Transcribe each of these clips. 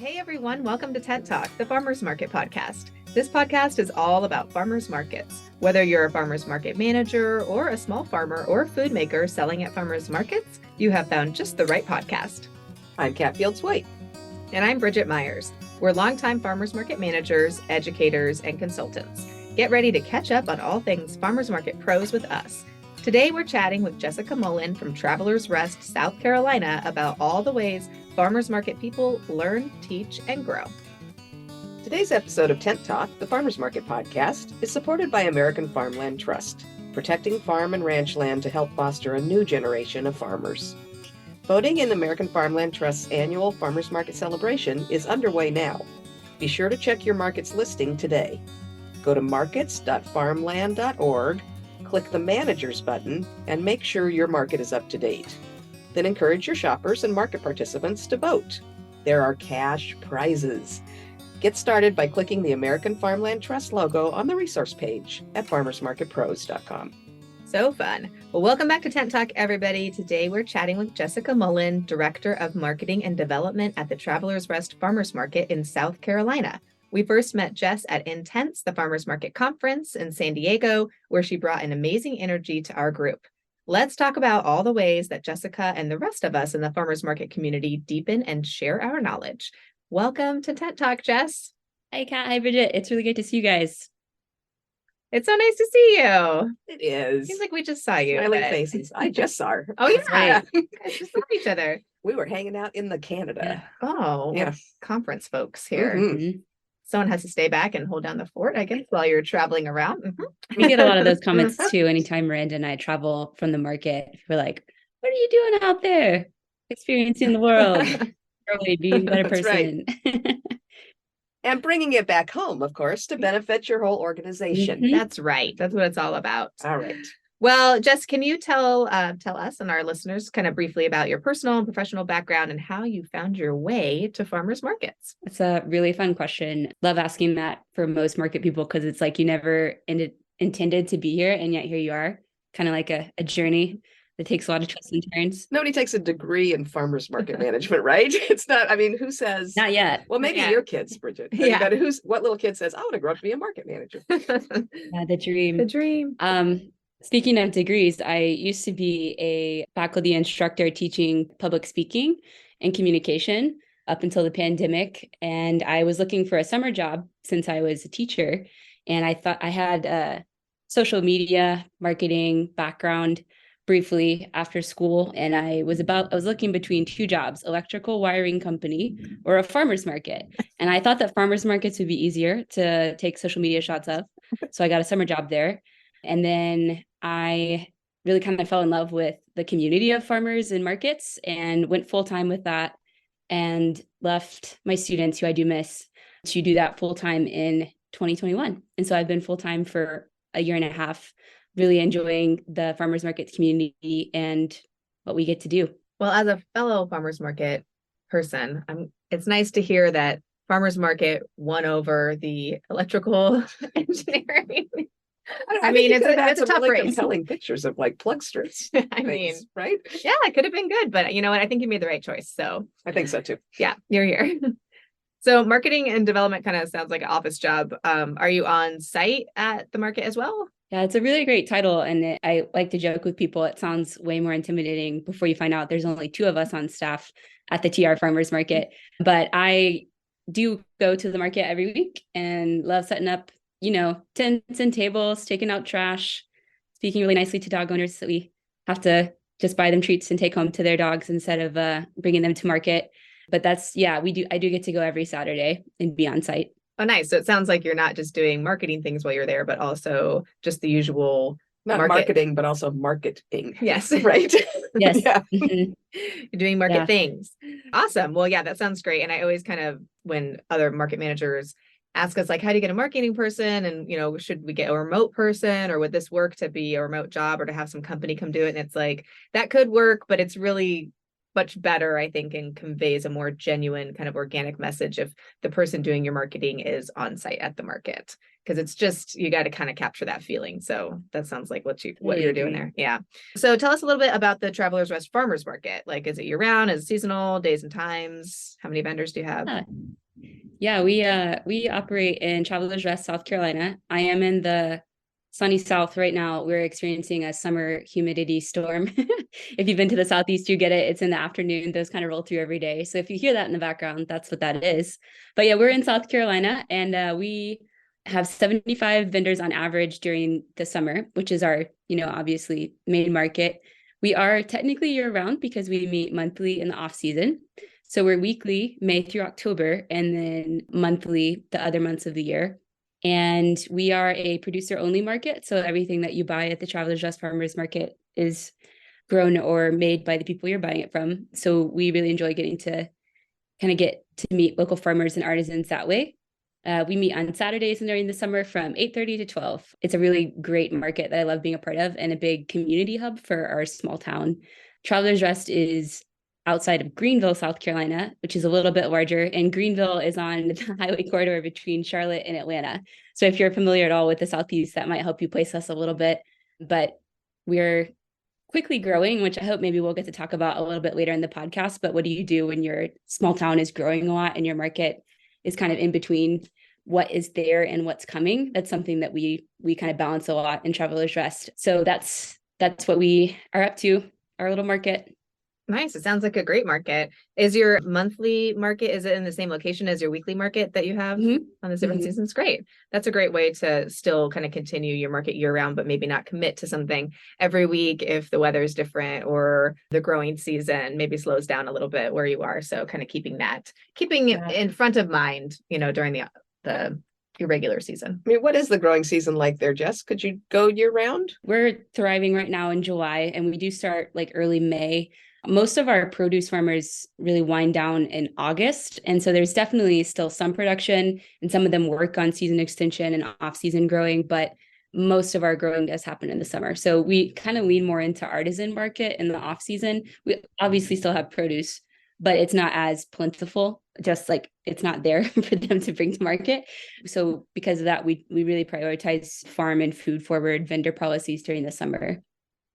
Hey everyone, welcome to Tent Talk, the Farmers Market podcast. This podcast is all about farmers markets. Whether you're a farmers market manager or a small farmer or food maker selling at farmers markets, you have found just the right podcast. I'm Kat Fields-White. And I'm Bridget Myers. We're longtime farmers market managers, educators, and consultants. Get ready to catch up on all things farmers market pros with us. Today, we're chatting with Jessica Mullen from Travelers Rest, South Carolina, about all the ways farmers market people learn, teach, and grow. Today's episode of Tent Talk, the Farmers Market podcast, is supported by American Farmland Trust, protecting farm and ranch land to help foster a new generation of farmers. Voting in American Farmland Trust's annual Farmers Market celebration is underway now. Be sure to check your market's listing today. Go to markets.farmland.org, click the Managers button, and make sure your market is up to date. Then encourage your shoppers and market participants to vote. There are cash prizes. Get started by clicking the American Farmland Trust logo on the resource page at farmersmarketpros.com. So fun. Well, welcome back to Tent Talk, everybody. Today, we're chatting with Jessica Mullen, Director of Marketing and Development at the Travelers Rest Farmers Market in South Carolina. We first met Jess at Intense, the Farmers Market Conference in San Diego, where she brought an amazing energy to our group. Let's talk about all the ways that Jessica and the rest of us in the farmers market community deepen and share our knowledge. Welcome to Tent Talk, Jess. Hi, Kat. Hi, Bridget. It's really great to see you guys. It's so nice to see you. It is. Seems like we just saw you. Smiling faces. I just saw her. Oh, yeah. Right. You guys just saw each other. We were hanging out in the Canada. Oh, Yeah. Conference folks here. Mhm. Someone has to stay back and hold down the fort, I guess, while you're traveling around. We get a lot of those comments too. Anytime Miranda and I travel from the market, we're like, what are you doing out there? Experiencing the world. Probably being a better That's person. And bringing it back home, of course, to benefit your whole organization. Mhm. That's right. That's what it's all about. All right. Well, Jess, can you tell us and our listeners kind of briefly about your personal and professional background and how you found your way to farmers markets? It's a really fun question. Love asking that for most market people because it's like you never intended to be here, and yet here you are. Kind of like a journey that takes a lot of twists and turns. Nobody takes a degree in farmers market management, right? It's not, I mean, who says? Not yet. Well, maybe Yeah. your kids, Bridget. Yeah. But what little kid says, I want to grow up to be a market manager? Yeah, the dream. The dream. Speaking of degrees, I used to be a faculty instructor teaching public speaking and communication up until the pandemic. And I was looking for a summer job since I was a teacher. And I thought I had a social media marketing background briefly after school. And I was looking between two jobs, electrical wiring company or a farmer's market. And I thought that farmers markets would be easier to take social media shots of. So I got a summer job there. And then I really kind of fell in love with the community of farmers and markets and went full-time with that and left my students, who I do miss, to do that full-time in 2021. And so I've been full-time for a year and a half, really enjoying the farmers market community and what we get to do. Well, as a fellow farmers market person, it's nice to hear that farmers market won over the electrical engineering. I mean, it's a tough really race. compelling pictures of like plug strips. I mean, right? yeah, it could have been good, but you know what? I think you made the right choice. So I think so too. yeah, you're here. So marketing and development kind of sounds like an office job. Are you on site at the market as well? Yeah, it's a really great title. And I like to joke with people, it sounds way more intimidating before you find out there's only two of us on staff at the TR Farmers Market. But I do go to the market every week and love setting up, tents and tables, taking out trash, speaking really nicely to dog owners that we have to just buy them treats and take home to their dogs instead of bringing them to market. But I do get to go every Saturday and be on site. Oh, nice. So it sounds like you're not just doing marketing things while you're there, but also just the usual Not marketing, but also marketing. Yes. Right. Yes. Yeah. Mhm. You're doing market things. Awesome. Well, yeah, that sounds great. And I always kind of, when other market managers ask us like, how do you get a marketing person? And, should we get a remote person, or would this work to be a remote job or to have some company come do it? And it's like, that could work, but it's really much better, I think, and conveys a more genuine kind of organic message if the person doing your marketing is on site at the market. Because it's just, you got to kind of capture that feeling. So that sounds like what you're doing there. Yeah. So tell us a little bit about the Travelers Rest Farmers Market. Like, is it year round? Is it seasonal? Days and times? How many vendors do you have? Yeah, we operate in Travelers Rest, South Carolina. I am in the sunny South right now. We're experiencing a summer humidity storm. If you've been to the Southeast, you get it. It's in the afternoon. Those kind of roll through every day. So if you hear that in the background, that's what that is. But yeah, we're in South Carolina, and we have 75 vendors on average during the summer, which is our, obviously main market. We are technically year round because we meet monthly in the off season. So we're weekly, May through October, and then monthly the other months of the year. And we are a producer only market. So everything that you buy at the Travelers Rest Farmers Market is grown or made by the people you're buying it from. So we really enjoy getting to kind of get to meet local farmers and artisans that way. We meet on Saturdays and during the summer from 8:30 to 12. It's a really great market that I love being a part of and a big community hub for our small town. Travelers Rest is outside of Greenville, South Carolina, which is a little bit larger. And Greenville is on the highway corridor between Charlotte and Atlanta. So if you're familiar at all with the Southeast, that might help you place us a little bit. But we're quickly growing, which I hope maybe we'll get to talk about a little bit later in the podcast. But what do you do when your small town is growing a lot and your market is kind of in between what is there and what's coming? That's something that we kind of balance a lot in Travelers Rest. So that's what we are up to, our little market. Nice. It sounds like a great market. Is your monthly market, is it in the same location as your weekly market that you have on the different seasons? Great. That's a great way to still kind of continue your market year round, but maybe not commit to something every week if the weather is different or the growing season maybe slows down a little bit where you are. So kind of keeping it in front of mind, during the irregular season. I mean, what is the growing season like there, Jess? Could you go year round? We're thriving right now in July, and we do start like early May. Most of our produce farmers really wind down in August. And so there's definitely still some production, and some of them work on season extension and off-season growing, but most of our growing does happen in the summer. So we kind of lean more into artisan market in the off-season. We obviously still have produce, but it's not as plentiful, just like it's not there for them to bring to market. So because of that, we really prioritize farm and food forward vendor policies during the summer.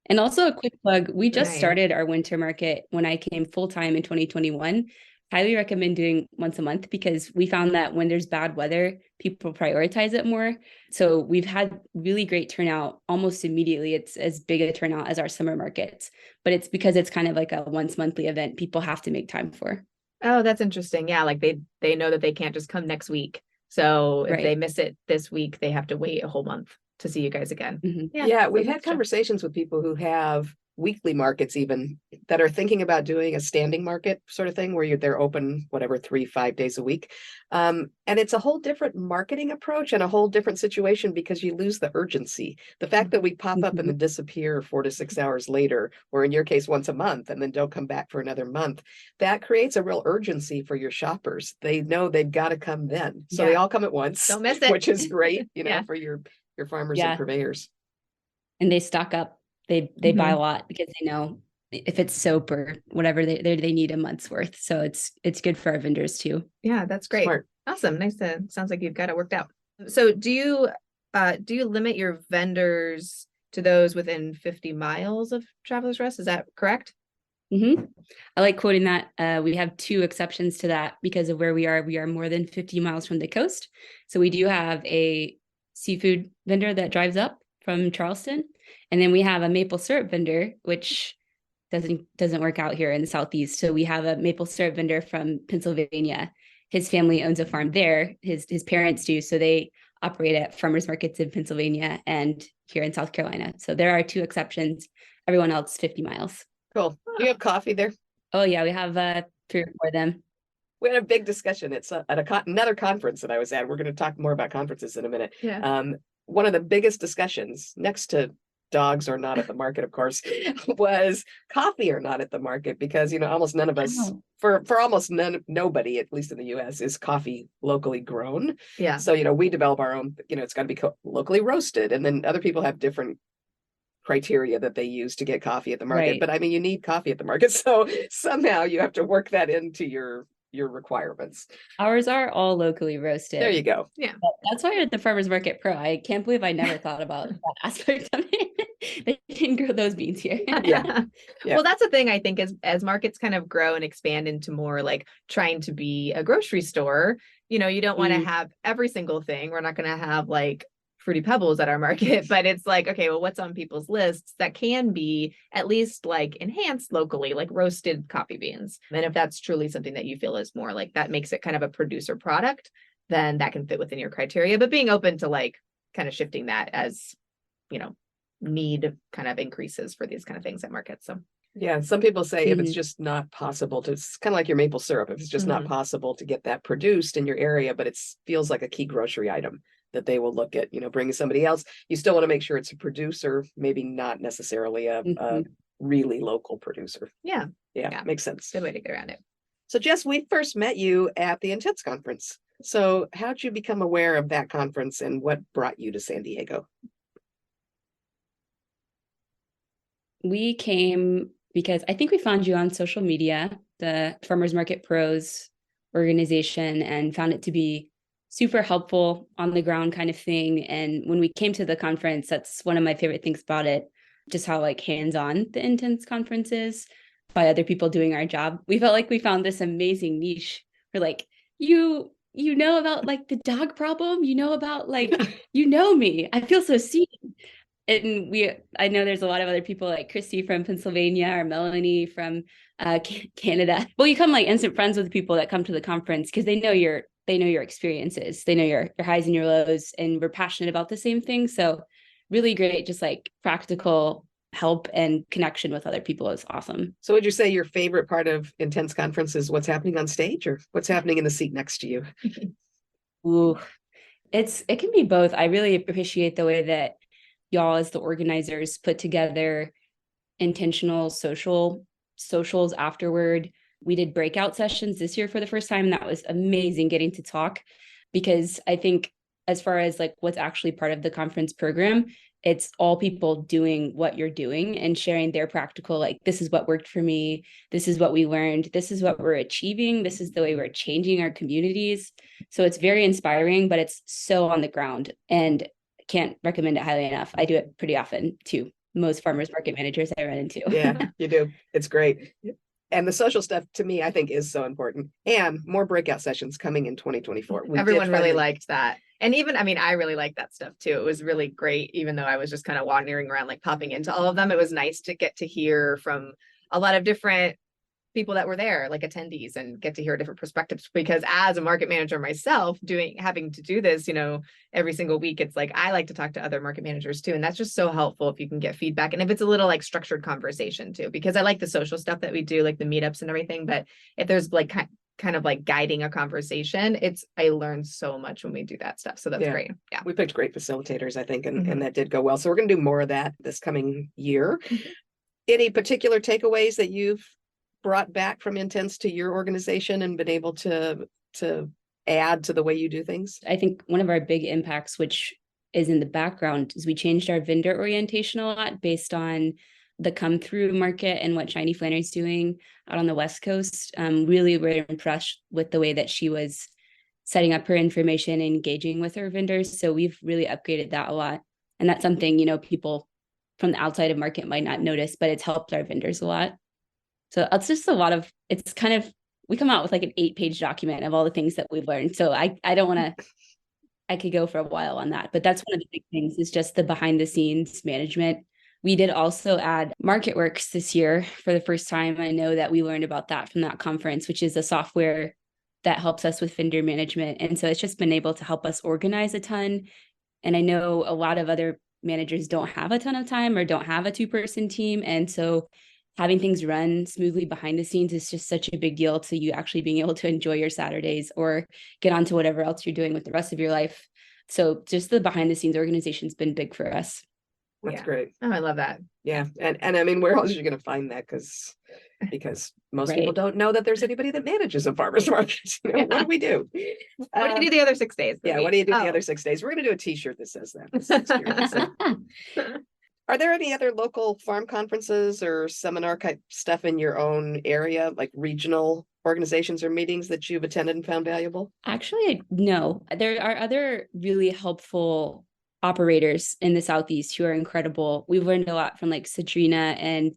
And also a quick plug, we just started our winter market when I came full-time in 2021. Highly recommend doing once a month because we found that when there's bad weather, people prioritize it more. So we've had really great turnout almost immediately. It's as big a turnout as our summer markets, but it's because it's kind of like a once monthly event people have to make time for. Oh, that's interesting. Yeah, like they know that they can't just come next week. So if they miss it this week, they have to wait a whole month to see you guys again. Yeah, we've had conversations with people who have weekly markets even that are thinking about doing a standing market sort of thing where they're open 3-5 days a week. And it's a whole different marketing approach and a whole different situation because you lose the urgency. The fact that we pop up and then disappear 4 to 6 hours later, or in your case, once a month, and then don't come back for another month, that creates a real urgency for your shoppers. They know they've got to come then. So they all come at once. Don't miss it. Which is great, for your farmers and purveyors. And they stock up. They buy a lot because they know if it's soap or whatever they need a month's worth. So it's good for our vendors too. Yeah, that's great. Smart. Awesome. Nice sounds like you've got it worked out. So do you limit your vendors to those within 50 miles of Travelers Rest? Is that correct? I like quoting that. We have 2 exceptions to that because of where we are. We are more than 50 miles from the coast. So we do have a seafood vendor that drives up from Charleston. And then we have a maple syrup vendor, which doesn't work out here in the Southeast. So we have a maple syrup vendor from Pennsylvania. His family owns a farm there. His parents do. So they operate at farmers markets in Pennsylvania and here in South Carolina. So there are 2 exceptions. Everyone else 50 miles. Cool. Do you have coffee there? Oh yeah, we have 3 or 4 of them. We had a big discussion. It's at another conference that I was at. We're going to talk more about conferences in a minute. Yeah. One of the biggest discussions next to dogs are not at the market, of course, was coffee or not at the market because, almost none of us, for almost nobody, at least in the US, is coffee locally grown. Yeah. So, we develop our own, it's got to be locally roasted. And then other people have different criteria that they use to get coffee at the market. Right. But I mean, you need coffee at the market. So somehow you have to work that into your requirements. Ours are all locally roasted. There you go. Yeah. But that's why you're at the Farmers Market Pro. I can't believe I never thought about that aspect of it. They didn't grow those beans here. Yeah. Well, that's the thing I think is as markets kind of grow and expand into more like trying to be a grocery store, you don't want to have every single thing. We're not going to have like Fruity Pebbles at our market, but it's like, okay, well, what's on people's lists that can be at least like enhanced locally, like roasted coffee beans. And if that's truly something that you feel is more like that makes it kind of a producer product, then that can fit within your criteria. But being open to like kind of shifting that as, need kind of increases for these kind of things at markets. So yeah, some people say if it's just not possible to, it's kind of like your maple syrup, if it's just not possible to get that produced in your area, but it feels like a key grocery item that they will look at, bringing somebody else. You still want to make sure it's a producer, maybe not necessarily a really local producer. Yeah. Makes sense. Good way to get around it. So Jess, we first met you at the Intense conference. So how'd you become aware of that conference and what brought you to San Diego? We came because I think we found you on social media, the Farmers Market Pros organization, and found it to be super helpful on the ground kind of thing. And when we came to the conference, that's one of my favorite things about it, just how like hands-on the Intense conference is by other people doing our job. We felt like we found this amazing niche for like, you know about like the dog problem, about like, me. I feel so seen. And I know there's a lot of other people like Christy from Pennsylvania or Melanie from Canada. Well, you come like instant friends with people that come to the conference because they know your experiences, they know your highs and your lows, and we're passionate about the same thing. So really great, just like practical help and connection with other people is awesome. So would you say your favorite part of Intense conference is what's happening on stage or what's happening in the seat next to you? Ooh, it can be both. I really appreciate the way that y'all as the organizers put together intentional socials afterward. We did breakout sessions this year for the first time. That was amazing getting to talk, because I think as far as like what's actually part of the conference program, it's all people doing what you're doing and sharing their practical, like, this is what worked for me. This is what we learned. This is what we're achieving. This is the way we're changing our communities. So it's very inspiring, but it's so on the ground, and can't recommend it highly enough. I do it pretty often too. Most farmers market managers I run into. Yeah, you do. It's great. And the social stuff to me, I think, is so important. And more breakout sessions coming in 2024. Everyone really liked that. And even, I really liked that stuff too. It was really great, even though I was just kind of wandering around, like popping into all of them. It was nice to get to hear from a lot of different people that were there, like attendees, and get to hear different perspectives, because as a market manager myself, having to do this, every single week, it's like, I like to talk to other market managers too. And that's just so helpful if you can get feedback. And if it's a little like structured conversation too, because I like the social stuff that we do, like the meetups and everything. But if there's like kind of like guiding a conversation, I learned so much when we do that stuff. So that's great. Yeah. We picked great facilitators, I think, and that did go well. So we're going to do more of that this coming year. Any particular takeaways that you've brought back from Intense to your organization and been able to add to the way you do things? I think one of our big impacts, which is in the background, is we changed our vendor orientation a lot based on the come through market and what Shiny Flannery's doing out on the West Coast. Really were impressed with the way that she was setting up her information and engaging with her vendors. So we've really upgraded that a lot. And that's something, people from the outside of market might not notice, but it's helped our vendors a lot. So it's just it's kind of, we come out with like an 8-page document of all the things that we've learned. So I don't want to, I could go for a while on that, but that's one of the big things, is just the behind the scenes management. We did also add MarketWorks this year for the first time. I know that we learned about that from that conference, which is a software that helps us with vendor management. And so it's just been able to help us organize a ton. And I know a lot of other managers don't have a ton of time or don't have a 2-person team. And so having things run smoothly behind the scenes is just such a big deal to you actually being able to enjoy your Saturdays or get on to whatever else you're doing with the rest of your life. So just the behind the scenes organization's been big for us. That's great. Oh, I love that. Yeah. And where else are you going to find that? Because most people don't know that there's anybody that manages a farmer's market. What do we do? What do you do the other 6 days? Yeah. What do you do the other 6 days? We're going to do a t-shirt that says that. Are there any other local farm conferences or seminar type stuff in your own area, like regional organizations or meetings that you've attended and found valuable? Actually, no. There are other really helpful operators in the Southeast who are incredible. We've learned a lot from like Sadrina, and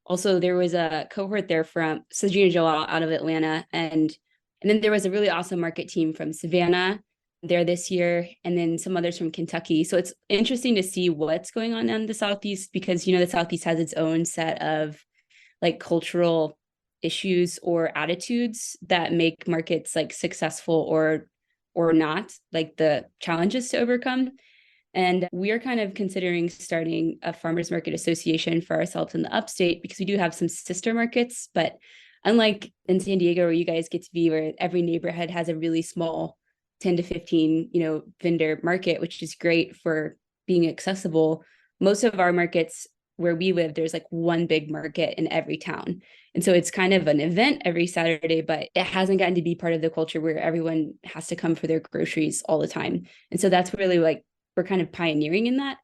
also there was a cohort there from Sadrina Joel out of Atlanta, and then there was a really awesome market team from Savannah there this year, and then some others from Kentucky. So it's interesting to see what's going on in the Southeast, because the Southeast has its own set of like cultural issues or attitudes that make markets like successful or not, like the challenges to overcome. And we are kind of considering starting a farmers market association for ourselves in the upstate, because we do have some sister markets. But unlike in San Diego, where you guys get to be, where every neighborhood has a really small 10 to 15, vendor market, which is great for being accessible, most of our markets where we live, there's like one big market in every town. And so it's kind of an event every Saturday, but it hasn't gotten to be part of the culture where everyone has to come for their groceries all the time. And so that's really like, we're kind of pioneering in that.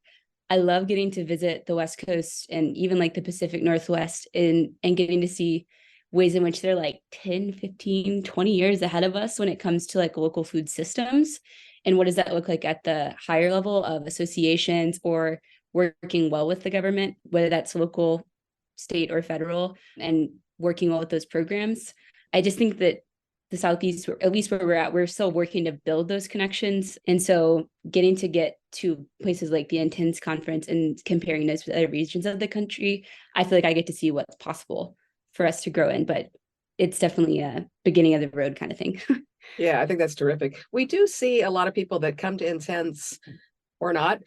I love getting to visit the West Coast and even like the Pacific Northwest and getting to see ways in which they're like 10, 15, 20 years ahead of us when it comes to like local food systems. And what does that look like at the higher level of associations or working well with the government, whether that's local, state, or federal, and working well with those programs. I just think that the Southeast, at least where we're at, we're still working to build those connections. And so getting to places like the Intense Conference and comparing those with other regions of the country, I feel like I get to see what's possible for us to grow in, but it's definitely a beginning of the road kind of thing. Yeah, I think that's terrific. We do see a lot of people that come to Intense or not,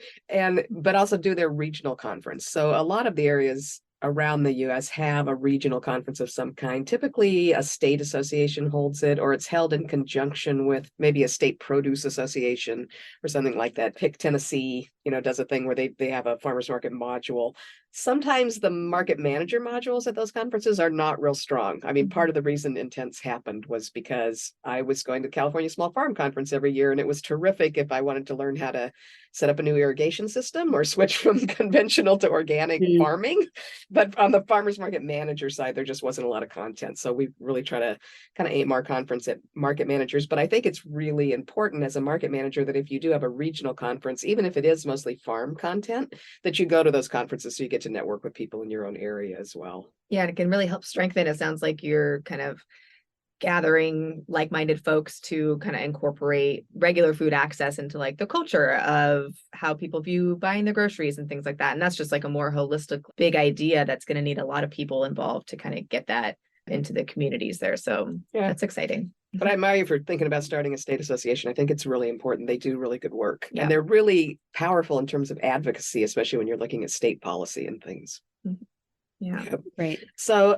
but also do their regional conference. So a lot of the areas around the US have a regional conference of some kind. Typically a state association holds it, or it's held in conjunction with maybe a state produce association or something like that. Pick Tennessee, does a thing where they have a farmers market module. Sometimes the market manager modules at those conferences are not real strong. I mean, part of the reason Intense happened was because I was going to California Small Farm Conference every year, and it was terrific if I wanted to learn how to set up a new irrigation system or switch from conventional to organic farming. But on the farmers market manager side, there just wasn't a lot of content. So we really try to kind of aim our conference at market managers. But I think it's really important as a market manager that if you do have a regional conference, even if it is mostly farm content, that you go to those conferences so you get to network with people in your own area as well. Yeah, and it can really help strengthen. It sounds like you're kind of gathering like-minded folks to kind of incorporate regular food access into like the culture of how people view buying their groceries and things like that. And that's just like a more holistic big idea that's going to need a lot of people involved to kind of get that into the communities there. So yeah, that's exciting. But I admire you for thinking about starting a state association. I think it's really important. They do really good work. Yeah. And they're really powerful in terms of advocacy, especially when you're looking at state policy and things. Yeah. Yep. Right. So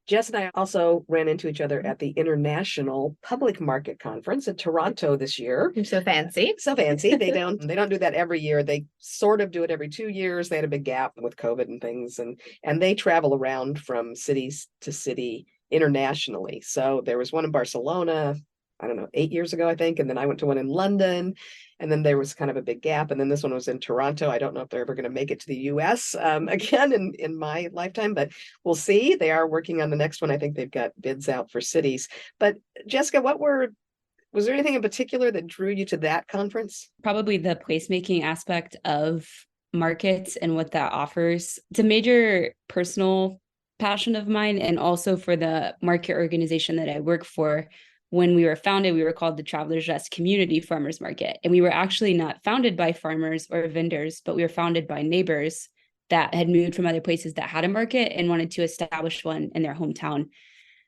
Jess and I also ran into each other at the International Public Market Conference in Toronto this year. You're so fancy. So fancy. They don't do that every year. They sort of do it every 2 years. They had a big gap with COVID and things, and they travel around from cities to city internationally. So there was one in Barcelona, I don't know, 8 years ago, I think. And then I went to one in London, and then there was kind of a big gap. And then this one was in Toronto. I don't know if they're ever going to make it to the US again in my lifetime, but we'll see. They are working on the next one. I think they've got bids out for cities. But Jessica, was there anything in particular that drew you to that conference? Probably the placemaking aspect of markets and what that offers. It's a major personal passion of mine, and also for the market organization that I work for. When we were founded, we were called the Travelers Rest Community Farmers Market. And we were actually not founded by farmers or vendors, but we were founded by neighbors that had moved from other places that had a market and wanted to establish one in their hometown.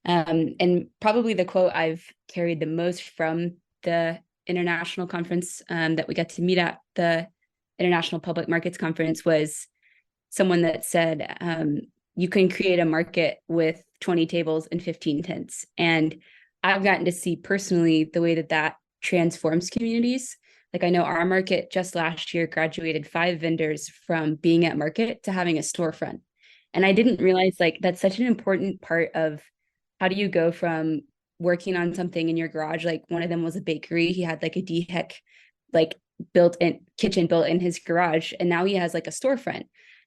And probably the quote I've carried the most from the international conference that we got to meet at, the International Public Markets Conference, was someone that said, you can create a market with 20 tables and 15 tents. And I've gotten to see personally the way that transforms communities. Like I know our market just last year graduated 5 vendors from being at market to having a storefront. And I didn't realize like that's such an important part of how do you go from working on something in your garage. Like one of them was a bakery. He had like a DHEC like built-in kitchen built in his garage. And now he has like a storefront.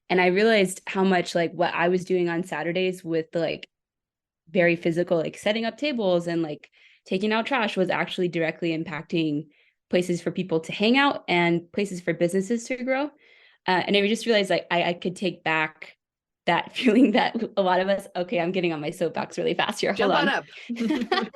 And I realized how much like what I was doing on Saturdays with the like very physical, like setting up tables and like taking out trash was actually directly impacting places for people to hang out and places for businesses to grow. And I just realized like I could take back that feeling that a lot of us, okay, I'm getting on my soapbox really fast here. Hold Jump on on. up.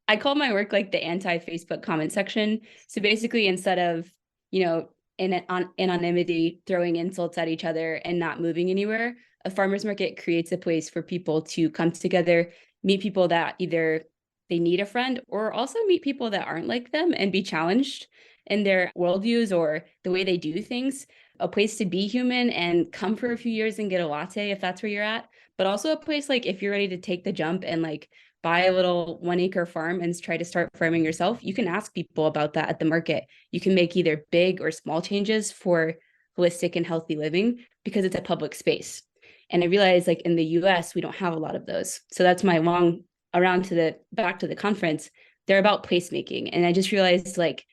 I call my work like the anti-Facebook comment section. So basically, instead of, in anonymity, throwing insults at each other and not moving anywhere, a farmer's market creates a place for people to come together, meet people that either they need a friend or also meet people that aren't like them and be challenged in their worldviews or the way they do things. A place to be human and come for a few years and get a latte if that's where you're at, but also a place like if you're ready to take the jump and like buy a little 1 acre farm and try to start farming yourself, you can ask people about that at the market. You can make either big or small changes for holistic and healthy living because it's a public space. And I realized like in the US, we don't have a lot of those. So that's my long back to the conference. They're about placemaking. And I just realized like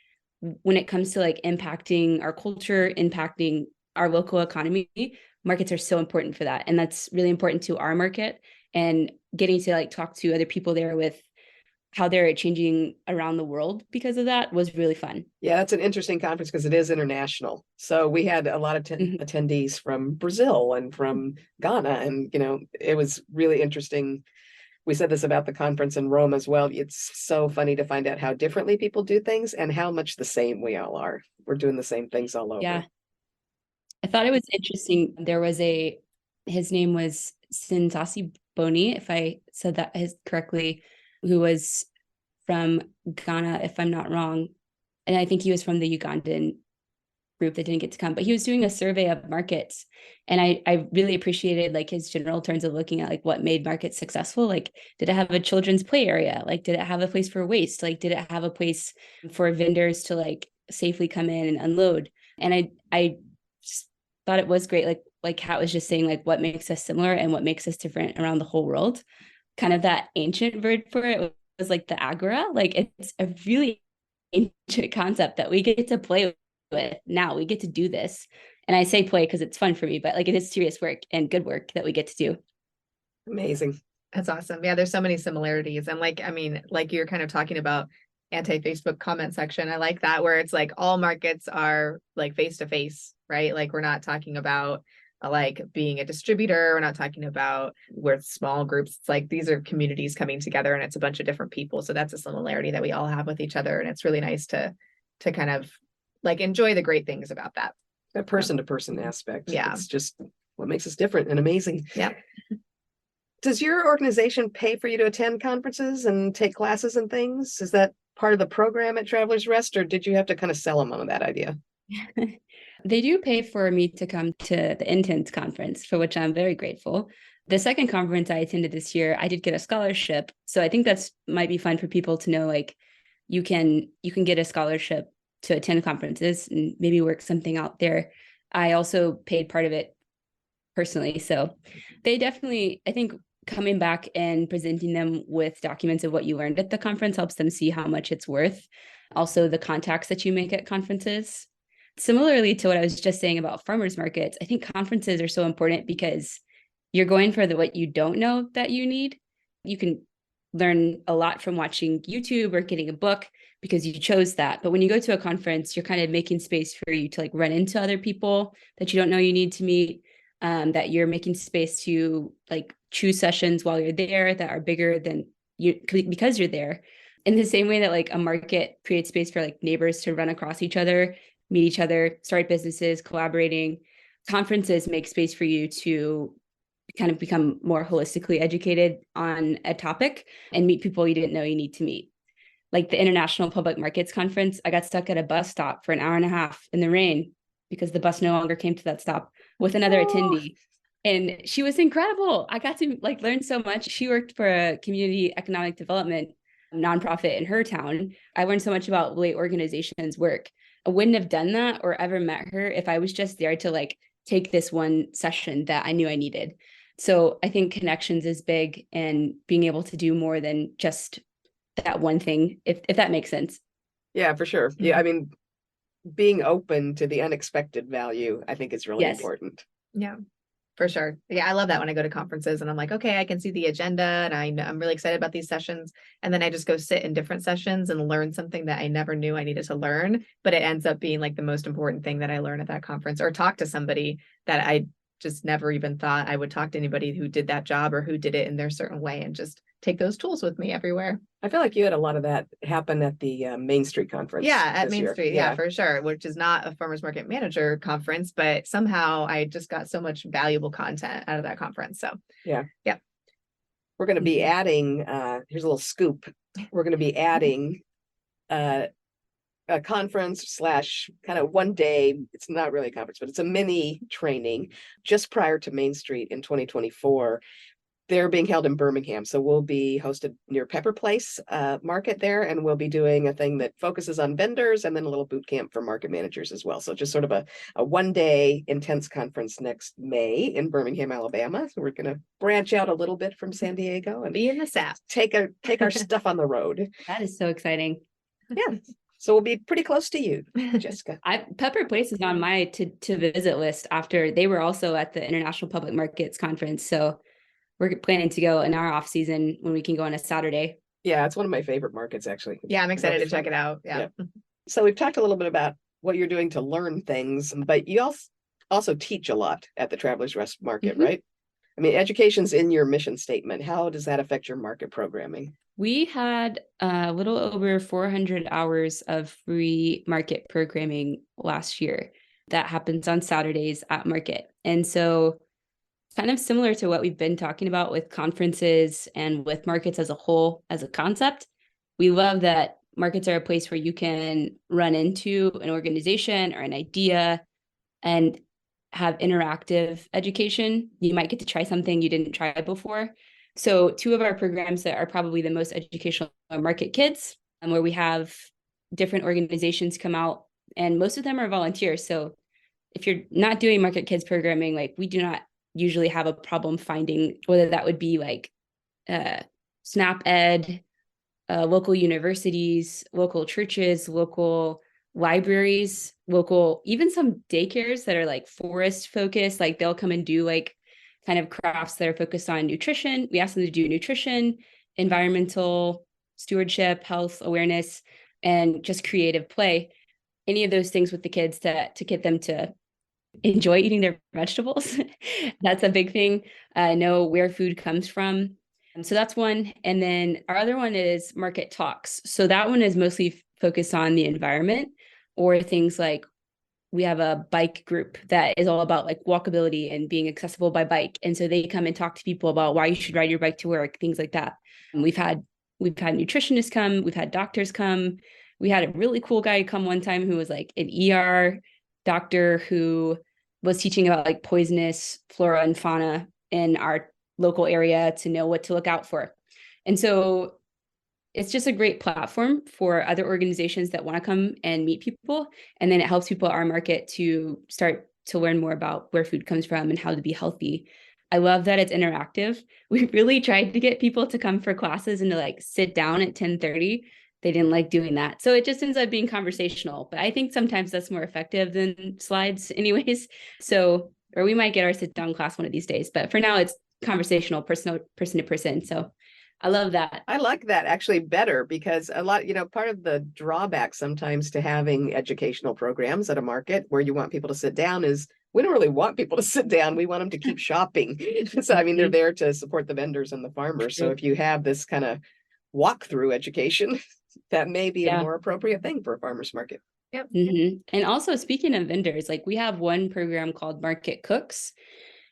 when it comes to like impacting our culture, impacting our local economy, markets are so important for that. And that's really important to our market, and getting to like talk to other people there with how they're changing around the world because of that was really fun. Yeah, that's an interesting conference because it is international. So we had a lot of attendees from Brazil and from Ghana, and it was really interesting. We said this about the conference in Rome as well. It's so funny to find out how differently people do things and how much the same we all are. We're doing the same things all over. Yeah. I thought it was interesting. His name was Sinsasi Boni, if I said that correctly, who was from Ghana, if I'm not wrong. And I think he was from the Ugandan group that didn't get to come, but he was doing a survey of markets. And I really appreciated like his general terms of looking at like what made markets successful. Like, did it have a children's play area? Like, did it have a place for waste? Like, did it have a place for vendors to like safely come in and unload? And I just thought it was great. Like Kat was just saying, like what makes us similar and what makes us different around the whole world. Kind of that ancient word for it was like the agora. Like it's a really ancient concept that we get to play with now. We get to do this. And I say play because it's fun for me, but like it is serious work and good work that we get to do. Amazing. That's awesome. Yeah, there's so many similarities. And like, I mean, like you're kind of talking about anti-Facebook comment section. I like that, where it's like all markets are like face to face, right? Like we're not talking about like being a distributor. We're not talking about we're small groups. It's like these are communities coming together and it's a bunch of different people. So that's a similarity that we all have with each other. And it's really nice to kind of like enjoy the great things about that. That person to person aspect. Yeah. It's just what makes us different and amazing. Yeah. Does your organization pay for you to attend conferences and take classes and things? Is that part of the program at Travelers Rest, or did you have to kind of sell them on that idea? They do pay for me to come to the Intense conference, for which I'm very grateful. The second conference I attended this year, I did get a scholarship. So I think that's might be fun for people to know, like you can get a scholarship to attend conferences and maybe work something out there. I also paid part of it personally. So they definitely, I think coming back and presenting them with documents of what you learned at the conference helps them see how much it's worth. Also, the contacts that you make at conferences. Similarly to what I was just saying about farmers markets, I think conferences are so important because you're going for what you don't know that you need. You can learn a lot from watching YouTube or getting a book because you chose that. But when you go to a conference, you're kind of making space for you to like run into other people that you don't know you need to meet, that you're making space to like choose sessions while you're there that are bigger than you because you're there. In the same way that like a market creates space for like neighbors to run across each other, meet each other, start businesses, collaborating, conferences make space for you to kind of become more holistically educated on a topic and meet people you didn't know you need to meet. Like the International Public Markets Conference, I got stuck at a bus stop for an hour and a half in the rain because the bus no longer came to that stop with another attendee. And she was incredible. I got to like learn so much. She worked for a community economic development nonprofit in her town. I learned so much about the way organizations work. I wouldn't have done that or ever met her if I was just there to like take this one session that I knew I needed. So I think connections is big, and being able to do more than just that one thing, if that makes sense. Yeah, for sure. Yeah, I mean, being open to the unexpected value, I think is really important. Yeah. For sure. Yeah, I love that when I go to conferences and I'm like, okay, I can see the agenda and I'm really excited about these sessions. And then I just go sit in different sessions and learn something that I never knew I needed to learn, but it ends up being like the most important thing that I learn at that conference, or talk to somebody that I just never even thought I would talk to anybody who did that job or who did it in their certain way, and just take those tools with me everywhere. I feel like you had a lot of that happen at the Main Street conference. Yeah, at this Main year. Street. Yeah, for sure. Which is not a farmers market manager conference, but somehow I just got so much valuable content out of that conference. So Yeah. Yeah. We're going to be adding, here's a little scoop. We're going to be adding a conference / kind of one day. It's not really a conference, but it's a mini training just prior to Main Street in 2024. They're being held in Birmingham. So we'll be hosted near Pepper Place market there. And we'll be doing a thing that focuses on vendors and then a little boot camp for market managers as well. So just sort of a one-day intense conference next May in Birmingham, Alabama. So we're going to branch out a little bit from San Diego and Be in the SAP. take our stuff on the road. That is so exciting. Yeah. So we'll be pretty close to you, Jessica. Pepper Place is on my to visit list after they were also at the International Public Markets Conference. So we're planning to go in our off season when we can go on a Saturday. Yeah, it's one of my favorite markets, actually. Yeah, I'm excited to check it out. Yeah. So we've talked a little bit about what you're doing to learn things, but you also teach a lot at the Travelers Rest Market, right? I mean, education's in your mission statement. How does that affect your market programming? We had a little over 400 hours of free market programming last year. That happens on Saturdays at market. And so kind of similar to what we've been talking about with conferences and with markets as a whole, as a concept. We love that markets are a place where you can run into an organization or an idea and have interactive education. You might get to try something you didn't try before. So 2 of our programs that are probably the most educational are Market Kids, where we have different organizations come out, and most of them are volunteers. So if you're not doing Market Kids programming, like we do not usually have a problem finding, whether that would be like SNAP Ed, local universities, local churches, local libraries, local, even some daycares that are like forest focused, like they'll come and do like kind of crafts that are focused on nutrition. We ask them to do nutrition, environmental stewardship, health awareness, and just creative play. Any of those things with the kids to get them to enjoy eating their vegetables. That's a big thing. Know where food comes from. And so that's one. And then our other one is Market Talks. So that one is mostly focused on the environment, or things like we have a bike group that is all about like walkability and being accessible by bike. And so they come and talk to people about why you should ride your bike to work, things like that. And we've had nutritionists come, we've had doctors come. We had a really cool guy come one time who was like an ER doctor who was teaching about like poisonous flora and fauna in our local area to know what to look out for. And so it's just a great platform for other organizations that want to come and meet people. And then it helps people at our market to start to learn more about where food comes from and how to be healthy. I love that it's interactive. We really tried to get people to come for classes and to like sit down at 10:30. They didn't like doing that. So it just ends up being conversational. But I think sometimes that's more effective than slides anyways. So, or we might get our sit down class one of these days. But for now, it's conversational, person to person. So I love that. I like that actually better, because a lot, part of the drawback sometimes to having educational programs at a market where you want people to sit down is we don't really want people to sit down. We want them to keep shopping. So, I mean, they're there to support the vendors and the farmers. So if you have this kind of walk-through education, that may be a more appropriate thing for a farmer's market. Yep. Mm-hmm. And also, speaking of vendors, like we have one program called Market Cooks,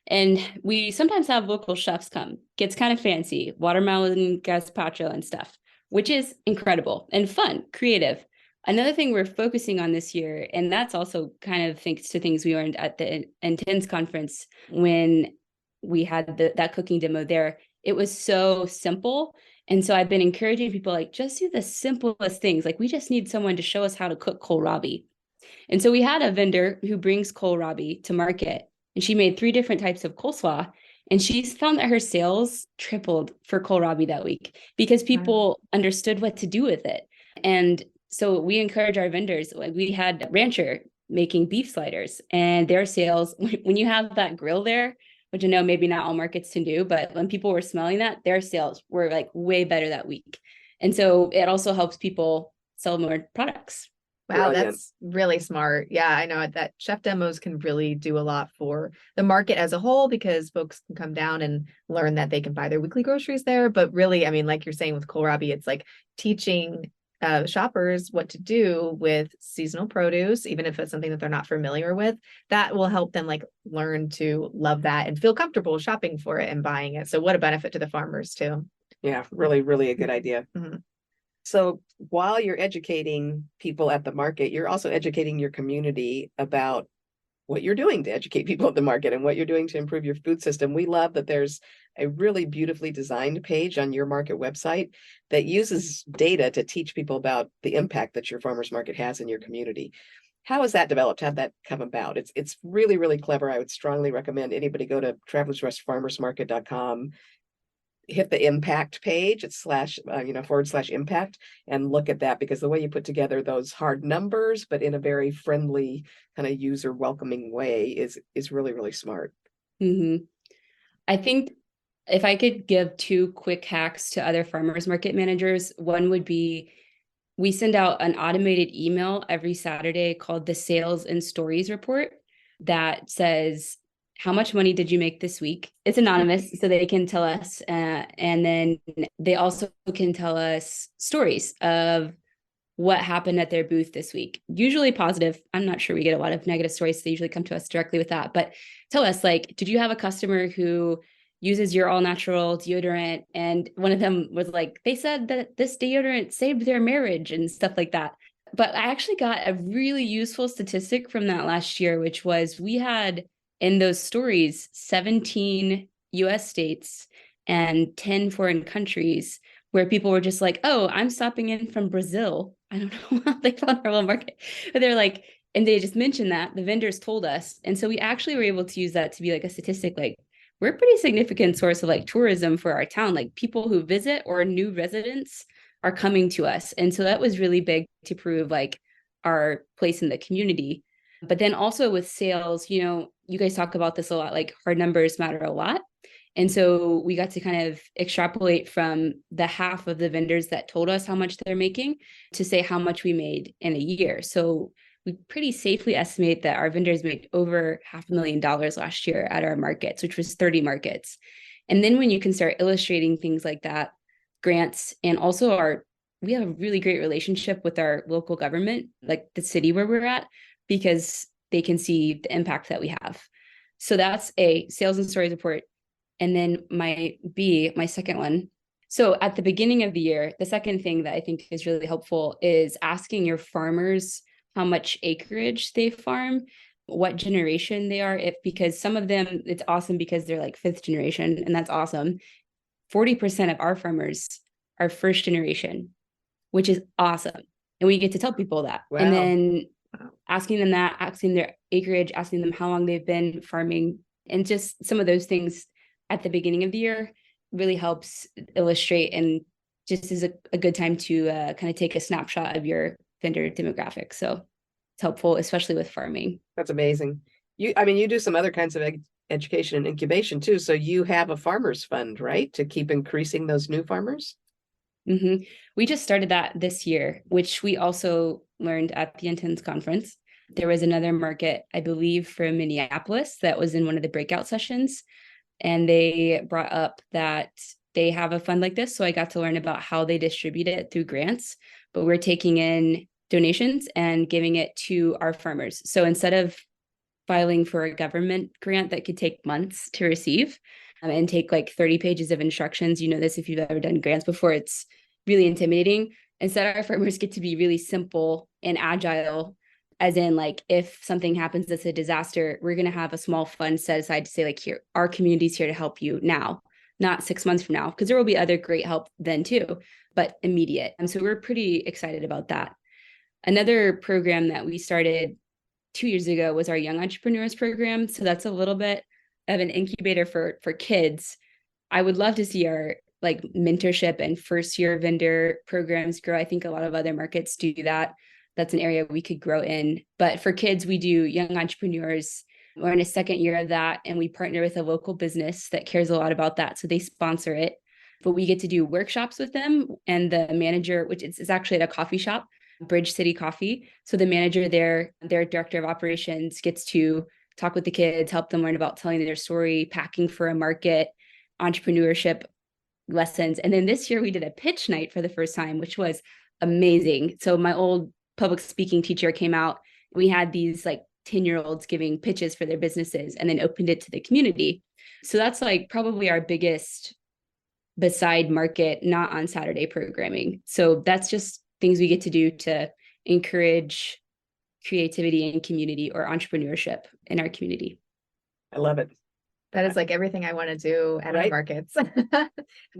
and we sometimes have local chefs come. Gets kind of fancy, watermelon gazpacho and stuff, which is incredible and fun, creative. Another thing we're focusing on this year, and that's also kind of thanks to things we learned at the Intense conference when we had that cooking demo there. It was so simple. And so I've been encouraging people, like, just do the simplest things. Like, we just need someone to show us how to cook kohlrabi. And so we had a vendor who brings kohlrabi to market, and she made 3 different types of coleslaw. And she's found that her sales tripled for kohlrabi that week because people understood what to do with it. And so we encourage our vendors. Like, we had Rancher making beef sliders, and their sales, when you have that grill there, which I know maybe not all markets can do, but when people were smelling that, their sales were like way better that week. And so it also helps people sell more products. Wow, Brilliant. that's really smart. Yeah, I know that chef demos can really do a lot for the market as a whole because folks can come down and learn that they can buy their weekly groceries there. But really, I mean, like you're saying with kohlrabi, it's like teaching shoppers what to do with seasonal produce, even if it's something that they're not familiar with. That will help them like learn to love that and feel comfortable shopping for it and buying it. So what a benefit to the farmers too. Yeah, really, really a good idea. Mhm. So while you're educating people at the market, you're also educating your community about what you're doing to educate people at the market and what you're doing to improve your food system. We love that there's a really beautifully designed page on your market website that uses data to teach people about the impact that your farmers market has in your community. How has that developed? How'd that come about? It's really, really clever. I would strongly recommend anybody go to travelersrestfarmersmarket.com, hit the impact page, it's / impact, and look at that, because the way you put together those hard numbers, but in a very friendly kind of user welcoming way is really, really smart. Mm-hmm. I think if I could give 2 quick hacks to other farmers market managers, one would be we send out an automated email every Saturday called the Sales and Stories Report that says, how much money did you make this week? It's anonymous, so they can tell us. And then they also can tell us stories of what happened at their booth this week. Usually positive. I'm not sure we get a lot of negative stories. So they usually come to us directly with that. But tell us, like, did you have a customer who uses your all natural deodorant? And one of them was like, they said that this deodorant saved their marriage and stuff like that. But I actually got a really useful statistic from that last year, which was we had in those stories 17 US states and 10 foreign countries where people were just like, oh, I'm stopping in from Brazil. I don't know how they found our little market, but they're like, and they just mentioned that the vendors told us. And so we actually were able to use that to be like a statistic, like we're a pretty significant source of like tourism for our town, like people who visit or new residents are coming to us. And so that was really big to prove like our place in the community. But then also with sales, you guys talk about this a lot, like hard numbers matter a lot. And so we got to kind of extrapolate from the half of the vendors that told us how much they're making to say how much we made in a year. So we pretty safely estimate that our vendors made over $500,000 last year at our markets, which was 30 markets. And then when you can start illustrating things like that, grants, and also we have a really great relationship with our local government, like the city where we're at, because they can see the impact that we have. So that's a sales and stories report. And then my second one. So at the beginning of the year, the second thing that I think is really helpful is asking your farmers how much acreage they farm, what generation they are, because some of them, it's awesome because they're like 5th generation, and that's awesome. 40% of our farmers are 1st generation, which is awesome. And we get to tell people that. Wow. And then asking them that, asking their acreage, asking them how long they've been farming, and just some of those things at the beginning of the year really helps illustrate, and just is a good time to kind of take a snapshot of your vendor demographic. So it's helpful, especially with farming. That's amazing. You do some other kinds of education and incubation too. So you have a farmers fund, right? To keep increasing those new farmers? Mm-hmm. We just started that this year, which we also learned at the Intense conference. There was another market, I believe, from Minneapolis that was in one of the breakout sessions. And they brought up that they have a fund like this. So I got to learn about how they distribute it through grants, but we're taking in donations and giving it to our farmers. So instead of filing for a government grant that could take months to receive and take like 30 pages of instructions, this if you've ever done grants before, it's really intimidating. Instead, our farmers get to be really simple and agile, as in like if something happens that's a disaster, we're going to have a small fund set aside to say like, here, our community's here to help you now, not 6 months from now, because there will be other great help then too, but immediate. And so we're pretty excited about that. Another program that we started 2 years ago was our Young Entrepreneurs program. So that's a little bit of an incubator for kids. I would love to see our like mentorship and 1st year vendor programs grow. I think a lot of other markets do that. that's an area we could grow in. But for kids, we do young entrepreneurs. We're in a second year of that, and we partner with a local business that cares a lot about that. So they sponsor it, but we get to do workshops with them. And the manager, which is actually at a coffee shop, Bridge City Coffee. So the manager there, their director of operations, gets to talk with the kids, help them learn about telling their story, packing for a market, entrepreneurship lessons. And then this year we did a pitch night for the first time, which was amazing. So my old public speaking teacher came out. We had these like 10-year-olds giving pitches for their businesses and then opened it to the community. So that's like probably our biggest beside market, not on Saturday programming. So that's just things we get to do to encourage creativity and community or entrepreneurship in our community. I love it. That is like everything I want to do at our markets.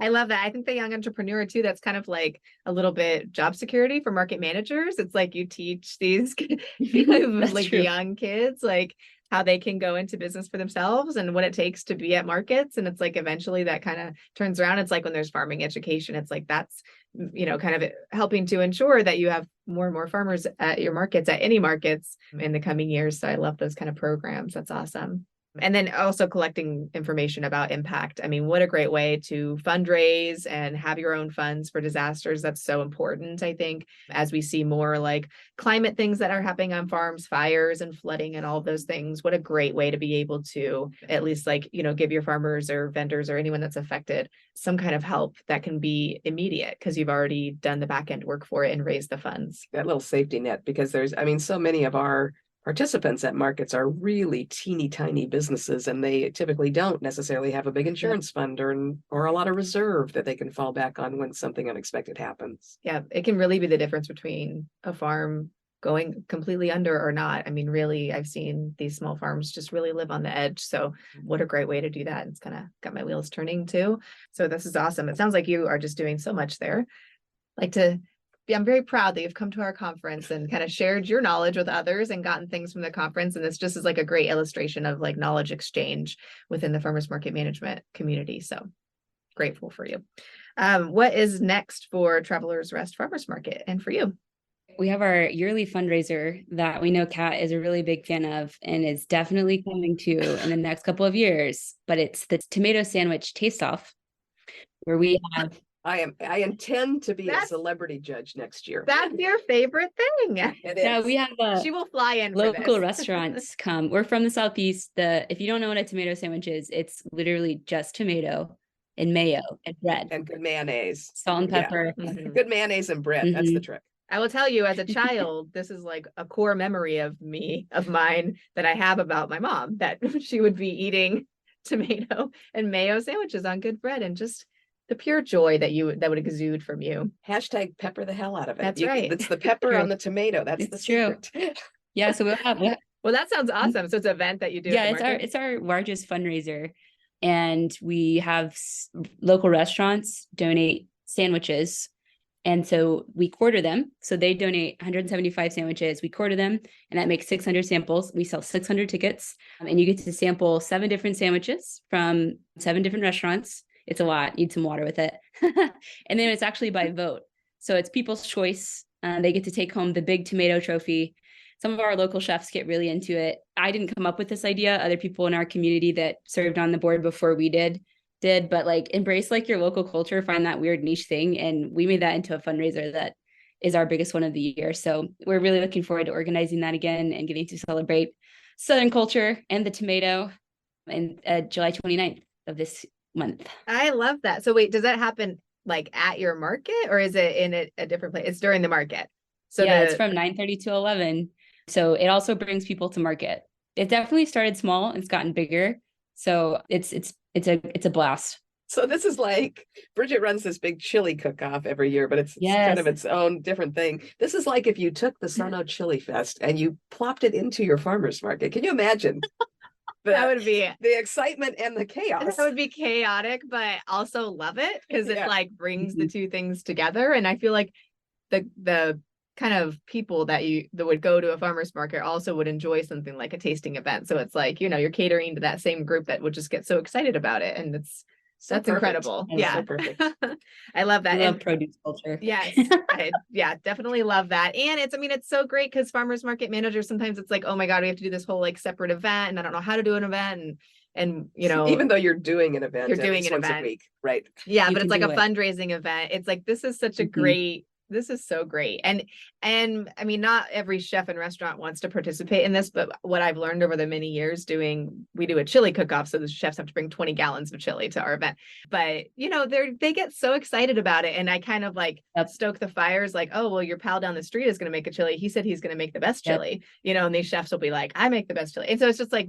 I love that. I think the young entrepreneur too, that's kind of like a little bit job security for market managers. It's like you teach these like young kids, like how they can go into business for themselves and what it takes to be at markets. And it's like, eventually that kind of turns around. It's like when there's farming education, it's like, that's, kind of helping to ensure that you have more and more farmers at your markets, at any markets in the coming years. So I love those kind of programs. That's awesome. And then also collecting information about impact. I mean, what a great way to fundraise and have your own funds for disasters. That's so important, I think, as we see more like climate things that are happening on farms, fires and flooding and all of those things. What a great way to be able to at least give your farmers or vendors or anyone that's affected some kind of help that can be immediate because you've already done the back end work for it and raised the funds. That little safety net, because so many of our participants at markets are really teeny tiny businesses, and they typically don't necessarily have a big insurance fund or a lot of reserve that they can fall back on when something unexpected happens. Yeah, it can really be the difference between a farm going completely under or not. I mean, really, I've seen these small farms just really live on the edge. So what a great way to do that. It's kind of got my wheels turning too. So this is awesome. It sounds like you are just doing so much there. I'm very proud that you've come to our conference and kind of shared your knowledge with others and gotten things from the conference. And this just is like a great illustration of like knowledge exchange within the farmers market management community. So grateful for you. What is next for Travelers Rest Farmers Market and for you? We have our yearly fundraiser that we know Kat is a really big fan of and is definitely coming to in the next couple of years. But it's the tomato sandwich taste off, where we have I intend to be a celebrity judge next year. That's your favorite thing. It is. Yeah, we have she will fly in local restaurants come. We're from the Southeast. If you don't know what a tomato sandwich is, it's literally just tomato and mayo and bread. And good mayonnaise. Salt and pepper. Yeah. Mm-hmm. Good mayonnaise and bread. That's the trick. I will tell you, as a child, this is like a core memory of mine that I have about my mom, that she would be eating tomato and mayo sandwiches on good bread, and just the pure joy that would exude from you. Hashtag pepper the hell out of it. That's right. It's the pepper on the tomato. That's the secret. Yeah. So we'll have. Well, that sounds awesome. So it's an event that you do. Yeah, it's our largest fundraiser, and we have local restaurants donate sandwiches. And so we quarter them. So they donate 175 sandwiches. We quarter them, and that makes 600 samples. We sell 600 tickets, and you get to sample 7 different sandwiches from 7 different restaurants. It's a lot. Need some water with it. And then it's actually by vote. So it's people's choice. They get to take home the big tomato trophy. Some of our local chefs get really into it. I didn't come up with this idea. Other people in our community that served on the board before we did, but like embrace like your local culture, find that weird niche thing. And we made that into a fundraiser that is our biggest one of the year. So we're really looking forward to organizing that again and getting to celebrate Southern culture and the tomato in July 29th of this month. I love that. So wait, does that happen like at your market, or is it in a different place? It's during the market. So yeah, it's from 9:30 to 11. So it also brings people to market. It definitely started small and it's gotten bigger. So it's a blast. So this is like, Bridget runs this big chili cook-off every year, but it's kind of its own different thing. This is like if you took the Sono Chili Fest and you plopped it into your farmer's market. Can you imagine? That would be the excitement and the chaos. That would be chaotic, but also love it because it like brings the two things together. And I feel like the kind of people that would go to a farmer's market also would enjoy something like a tasting event. So it's like, you're catering to that same group that would just get so excited about it. And it's So That's perfect. incredible. I Yeah. So perfect. I love that. love And produce culture. yes, yeah, definitely love that. And it's, I mean, it's so great because farmers market managers, sometimes it's like, oh my God, we have to do this whole like separate event and I don't know how to do an event. And you know, Even though you're doing an event you're at doing least an once a event. week, right? Yeah, You but it's can like a do it. fundraising event. It's like, this is such a Mhm. great, this is so great. And I mean, not every chef and restaurant wants to participate in this, but what I've learned over the many years doing, we do a chili cook-off. So the chefs have to bring 20 gallons of chili to our event. But you know, they get so excited about it. And I kind of like Yep. stoke the fires, like, oh, well, your pal down the street is going to make a chili. He said he's going to make the best Yep. chili, you know, and these chefs will be like, I make the best chili. And so it's just like,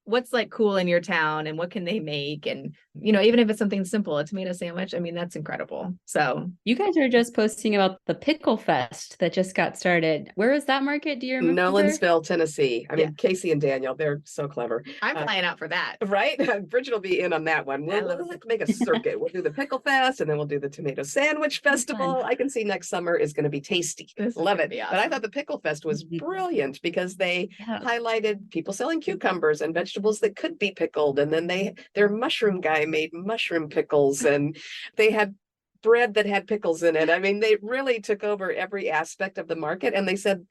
what's like cool in your town and what can they make? And, you know, even if it's something simple, a tomato sandwich, I mean, that's incredible. So You guys were just posting about the Pickle Fest that just got started. Where is that market? Do you remember? Nolensville, Tennessee. I mean, Yeah. Casey and Daniel, they're so clever. I'm flying out for that. Right? Bridget will be in on that one. I We'll love have to make a circuit. We'll do the Pickle Fest and then we'll do the Tomato Sandwich Festival. I can see next summer is going to be tasty. This is Love gonna it. be But I awesome. thought the Pickle Fest was Mhm. brilliant because they Yeah. highlighted people selling cucumbers and vegetables that could be pickled. And then their mushroom guy made mushroom pickles and they had bread that had pickles in it. I mean, they really took over every aspect of the market. And I said,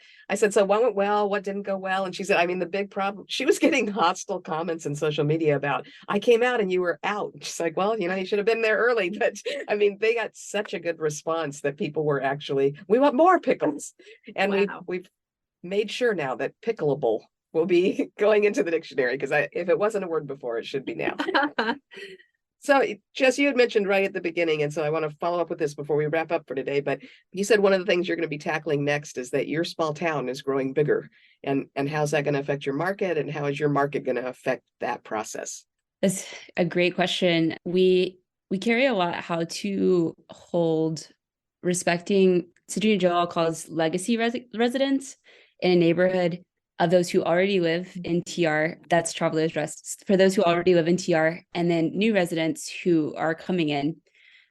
so what went well? What didn't go well? And she said, I mean, the big problem, she was getting hostile comments in social media about, I came out and you were out. She's like, well, you know, you should have been there early. But I mean, they got such a good response that people were actually, we want more pickles. And Wow. we've made sure now that pickleable will be going into the dictionary because if it wasn't a word before, it should be now. So, Jess, you had mentioned right at the beginning, and so I want to follow up with this before we wrap up for today. But you said one of the things you're going to be tackling next is that your small town is growing bigger, and how's that going to affect your market, and how is your market going to affect that process? That's a great question. We carry a lot how to hold respecting City Joel calls legacy residents in a neighborhood of those who already live in TR. That's Travelers Rest for those who already live in TR, and then new residents who are coming in.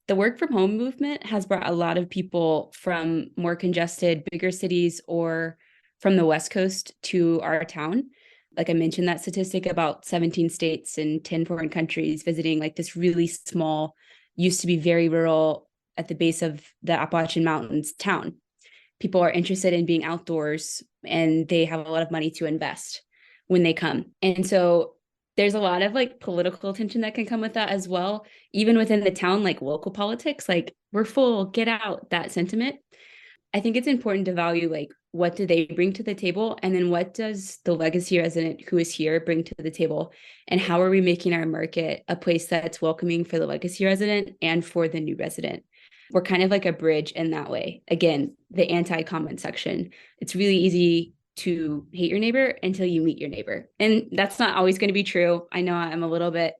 The work from home movement has brought a lot of people from more congested, bigger cities or from the West Coast to our town. Like I mentioned, that statistic about 17 states and 10 foreign countries visiting like this really small, used to be very rural at the base of the Appalachian Mountains town. People are interested in being outdoors and they have a lot of money to invest when they come. And so there's a lot of like political tension that can come with that as well. Even within the town, like local politics, like we're full, get out, that sentiment. I think it's important to value like what do they bring to the table, and then what does the legacy resident who is here bring to the table, and how are we making our market a place that's welcoming for the legacy resident and for the new resident. We're kind of like a bridge in that way. Again, the anti-comment section. It's really easy to hate your neighbor until you meet your neighbor, and that's not always going to be true. I know I'm a little bit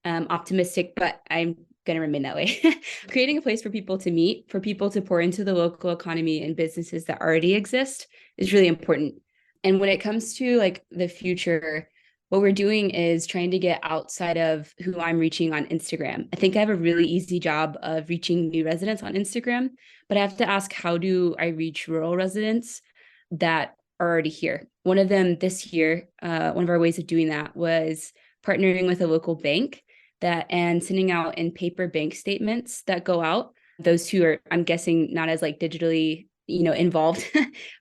optimistic, but I'm going to remain that way. Creating a place for people to meet, for people to pour into the local economy and businesses that already exist is really important. And when it comes to like the future, what we're doing is trying to get outside of who I'm reaching on Instagram. I think I have a really easy job of reaching new residents on Instagram, but I have to ask, how do I reach rural residents that are already here? One of them this year, one of our ways of doing that was partnering with a local bank and sending out in paper bank statements that go out. Those who are, I'm guessing, not as like digitally, involved.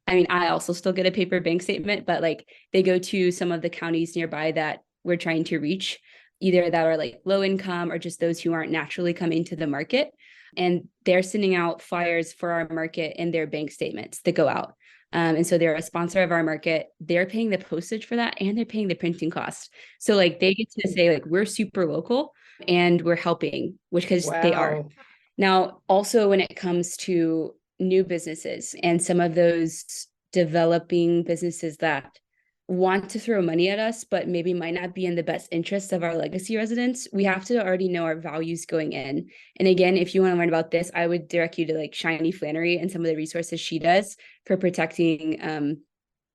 I mean, I also still get a paper bank statement, but like they go to some of the counties nearby that we're trying to reach, either that are like low income or just those who aren't naturally coming to the market. And they're sending out flyers for our market in their bank statements that go out. And so they're a sponsor of our market. They're paying the postage for that and they're paying the printing cost. So like they get to say like, we're super local and we're helping, which because they are. Wow. Now, also when it comes to new businesses and some of those developing businesses that want to throw money at us, but maybe might not be in the best interest of our legacy residents, we have to already know our values going in. And again, if you want to learn about this, I would direct you to like Shiny Flannery and some of the resources she does for protecting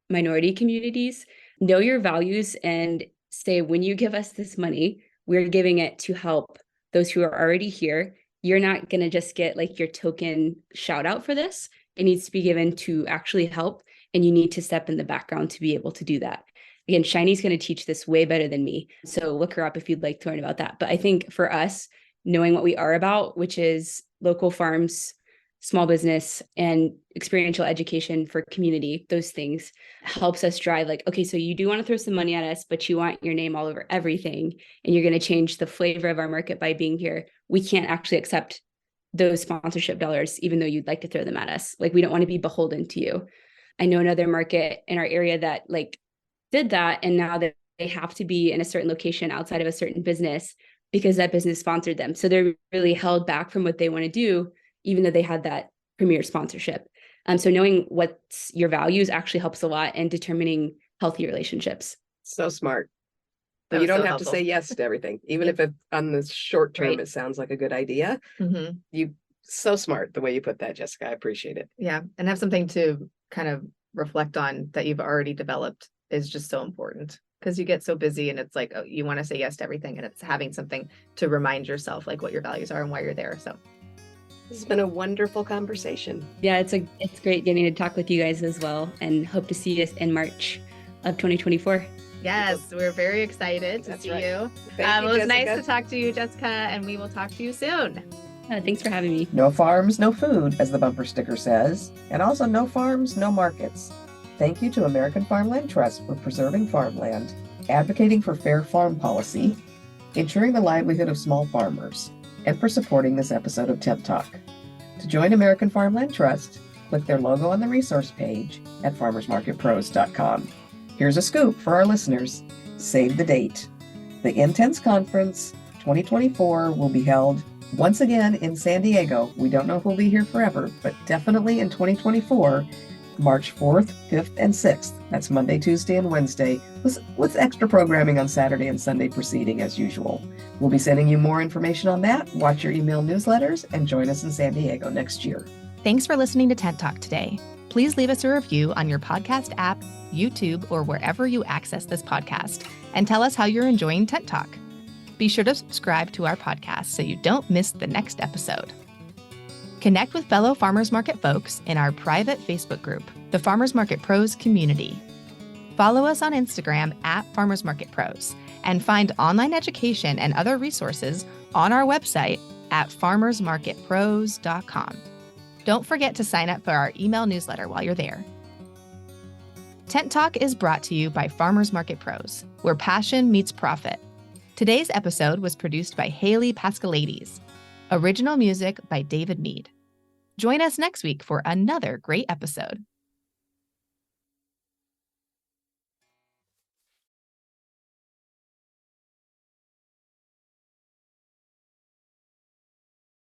minority communities. Know your values and say, when you give us this money, we're giving it to help those who are already here. You're not going to just get like your token shout out for this. It needs to be given to actually help. And you need to step in the background to be able to do that. Again, Shiny's going to teach this way better than me. So look her up if you'd like to learn about that. But I think for us, knowing what we are about, which is local farms, small business, and experiential education for community, those things helps us drive like, okay, so you do want to throw some money at us, but you want your name all over everything, and you're going to change the flavor of our market by being here. We can't actually accept those sponsorship dollars, even though you'd like to throw them at us. Like, we don't want to be beholden to you. I know another market in our area that like did that, and now that they have to be in a certain location outside of a certain business because that business sponsored them. So they're really held back from what they want to do, even though they had that premier sponsorship. So knowing what's your values actually helps a lot in determining healthy relationships. So smart. That You was don't so have helpful. to say yes to everything, even Yep. if on the short term Right. it sounds like a good idea. Mhm. You so smart the way you put that, Jessica. I appreciate it. Yeah. And have something to kind of reflect on that you've already developed is just so important, because you get so busy and it's like, oh, you want to say yes to everything, and it's having something to remind yourself like what your values are and why you're there. So This has been a wonderful conversation. Yeah, it's great getting to talk with you guys as well, and hope to see you in March of 2024. yes, we're very excited to That's see right. you. Thank you, It was nice Jessica. to talk to you, Jessica, and we will talk to you soon. Thanks for having me. No farms, no food, as the bumper sticker says, and also no farms, no markets. Thank you to American Farmland Trust for preserving farmland, advocating for fair farm policy, ensuring the livelihood of small farmers, and for supporting this episode of Tent Talk. To join American Farmland Trust, click their logo on the resource page at farmersmarketpros.com. Here's a scoop for our listeners. Save the date. The Intense Conference 2024 will be held once again in San Diego. We don't know if we'll be here forever, but definitely in 2024, March 4th, 5th, and 6th. That's Monday, Tuesday, and Wednesday, with extra programming on Saturday and Sunday preceding as usual. We'll be sending you more information on that. Watch your email newsletters and join us in San Diego next year. Thanks for listening to Tent Talk today. Please leave us a review on your podcast app, YouTube, or wherever you access this podcast, and tell us how you're enjoying Tent Talk. Be sure to subscribe to our podcast so you don't miss the next episode. Connect with fellow farmers market folks in our private Facebook group, the Farmers Market Pros Community. Follow us on Instagram at Farmers Market Pros, and find online education and other resources on our website at farmersmarketpros.com. Don't forget to sign up for our email newsletter while you're there. Tent Talk is brought to you by Farmers Market Pros, where passion meets profit. Today's episode was produced by Haley Pascalades. Original music by David Mead. Join us next week for another great episode.